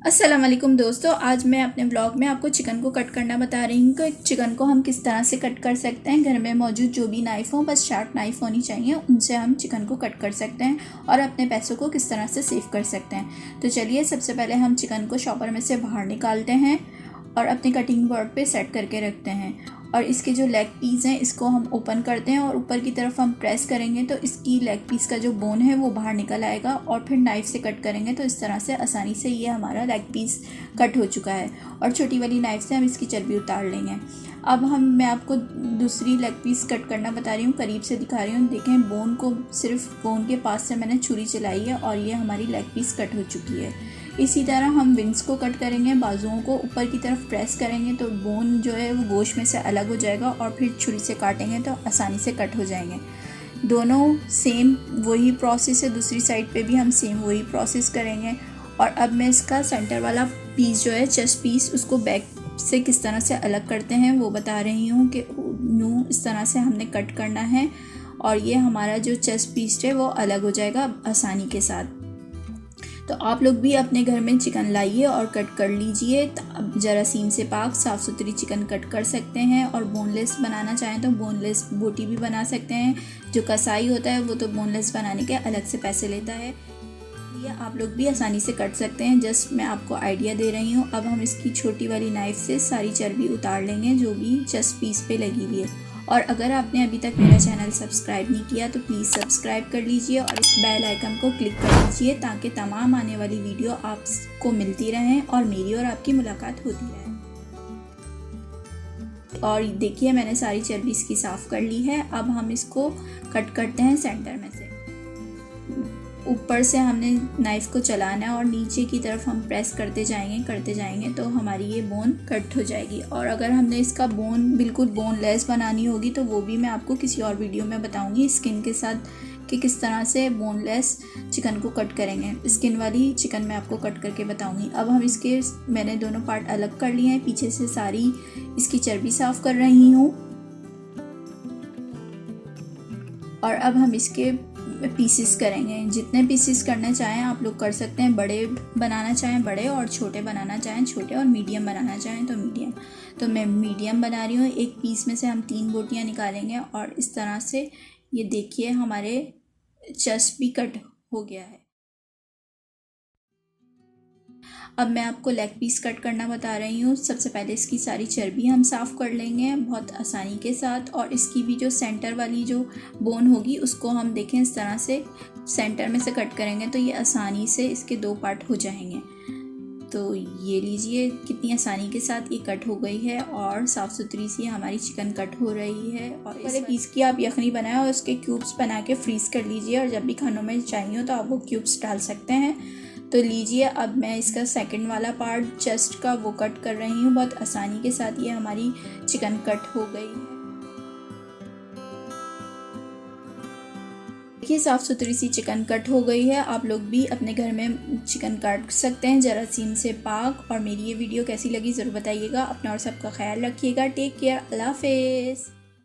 अस्सलाम वालेकुम दोस्तों, आज मैं अपने ब्लॉग में आपको चिकन को कट करना बता रही हूँ कि चिकन को हम किस तरह से कट कर सकते हैं। घर में मौजूद जो भी नाइफ़ हो, बस शार्प नाइफ़ होनी चाहिए, उनसे हम चिकन को कट कर सकते हैं और अपने पैसों को किस तरह से सेव कर सकते हैं। तो चलिए सबसे पहले हम चिकन को शॉपर में से बाहर निकालते हैं और अपने कटिंग बोर्ड पे सेट करके रखते हैं। और इसके जो लेग पीस हैं इसको हम ओपन करते हैं और ऊपर की तरफ हम प्रेस करेंगे तो इसकी लेग पीस का जो बोन है वो बाहर निकल आएगा और फिर नाइफ़ से कट करेंगे तो इस तरह से आसानी से ये हमारा लेग पीस कट हो चुका है। और छोटी वाली नाइफ़ से हम इसकी चर्बी उतार लेंगे। अब मैं आपको दूसरी लेग पीस कट करना बता रही हूँ, करीब से दिखा रही हूँ। देखें, बोन को सिर्फ बोन के पास से मैंने छुरी चलाई है और ये हमारी लेग पीस कट हो चुकी है। इसी तरह हम विंग्स को कट करेंगे, बाजुओं को ऊपर की तरफ प्रेस करेंगे तो बोन जो है वो गोश्त में से अलग हो जाएगा और फिर छुरी से काटेंगे तो आसानी से कट हो जाएंगे। दोनों सेम वही प्रोसेस है, दूसरी साइड पे भी हम सेम वही प्रोसेस करेंगे। और अब मैं इसका सेंटर वाला पीस जो है, चेस्ट पीस, उसको बैक से किस तरह से अलग करते हैं वो बता रही हूँ कि यूँ इस तरह से हमने कट करना है और ये हमारा जो चेस्ट पीस है वो अलग हो जाएगा आसानी के साथ। तो आप लोग भी अपने घर में चिकन लाइए और कट कर लीजिए। अब जरासीम से पाक साफ़ सुथरी चिकन कट कर सकते हैं और बोनलेस बनाना चाहें तो बोनलेस बोटी भी बना सकते हैं। जो कसाई होता है वो तो बोनलेस बनाने के अलग से पैसे लेता है, ये आप लोग भी आसानी से कट सकते हैं। जस्ट मैं आपको आइडिया दे रही हूँ। अब हम इसकी छोटी वाली नाइफ़ से सारी चर्बी उतार लेंगे जो भी चेस्ट पीस पे लगी हुई है। और अगर आपने अभी तक मेरा चैनल सब्सक्राइब नहीं किया तो प्लीज़ सब्सक्राइब कर लीजिए और इस बेल आइकन को क्लिक कर लीजिए ताकि तमाम आने वाली वीडियो आपको मिलती रहें और मेरी और आपकी मुलाकात होती रहे। और देखिए, मैंने सारी चर्बी इसकी साफ़ कर ली है। अब हम इसको कट करते हैं सेंटर में से। ऊपर से हमने नाइफ़ को चलाना है और नीचे की तरफ हम प्रेस करते जाएंगे तो हमारी ये बोन कट हो जाएगी। और अगर हमने इसका बोन बिल्कुल बोनलेस बनानी होगी तो वो भी मैं आपको किसी और वीडियो में बताऊंगी स्किन के साथ कि किस तरह से बोनलेस चिकन को कट करेंगे। स्किन वाली चिकन मैं आपको कट करके बताऊंगी। अब हम इसके मैंने दोनों पार्ट अलग कर लिए हैं, पीछे से सारी इसकी चर्बी साफ़ कर रही हूँ। और अब हम इसके पीसेस करेंगे। जितने पीसेस करना चाहें आप लोग कर सकते हैं। बड़े बनाना चाहें बड़े और छोटे बनाना चाहें छोटे और मीडियम बनाना चाहें तो मीडियम। तो मैं मीडियम बना रही हूँ। एक पीस में से हम 3 बोटियाँ निकालेंगे और इस तरह से ये देखिए हमारे चेस्ट भी कट हो गया है। अब मैं आपको लेग पीस कट करना बता रही हूँ। सबसे पहले इसकी सारी चर्बी हम साफ़ कर लेंगे बहुत आसानी के साथ और इसकी भी जो सेंटर वाली जो बोन होगी उसको हम देखें इस तरह से सेंटर में से कट करेंगे तो ये आसानी से इसके 2 पार्ट हो जाएंगे। तो ये लीजिए कितनी आसानी के साथ ये कट हो गई है और साफ़ सुथरी सी हमारी चिकन कट हो रही है। और इस पीस की आप यखनी बनाएं और उसके क्यूब्स बना के फ्रीज़ कर लीजिए और जब भी खानों में चाहिए हो तो आप वो क्यूब्स डाल सकते हैं। तो लीजिए, अब मैं इसका सेकंड वाला पार्ट चेस्ट का वो कट कर रही हूँ। बहुत आसानी के साथ ये हमारी चिकन कट हो गई है। देखिए, साफ़ सुथरी सी चिकन कट हो गई है। आप लोग भी अपने घर में चिकन काट सकते हैं जरासीम से पाक। और मेरी ये वीडियो कैसी लगी ज़रूर बताइएगा। अपना और सबका ख्याल रखिएगा। टेक केयर, अल्लाह हाफ़िज़।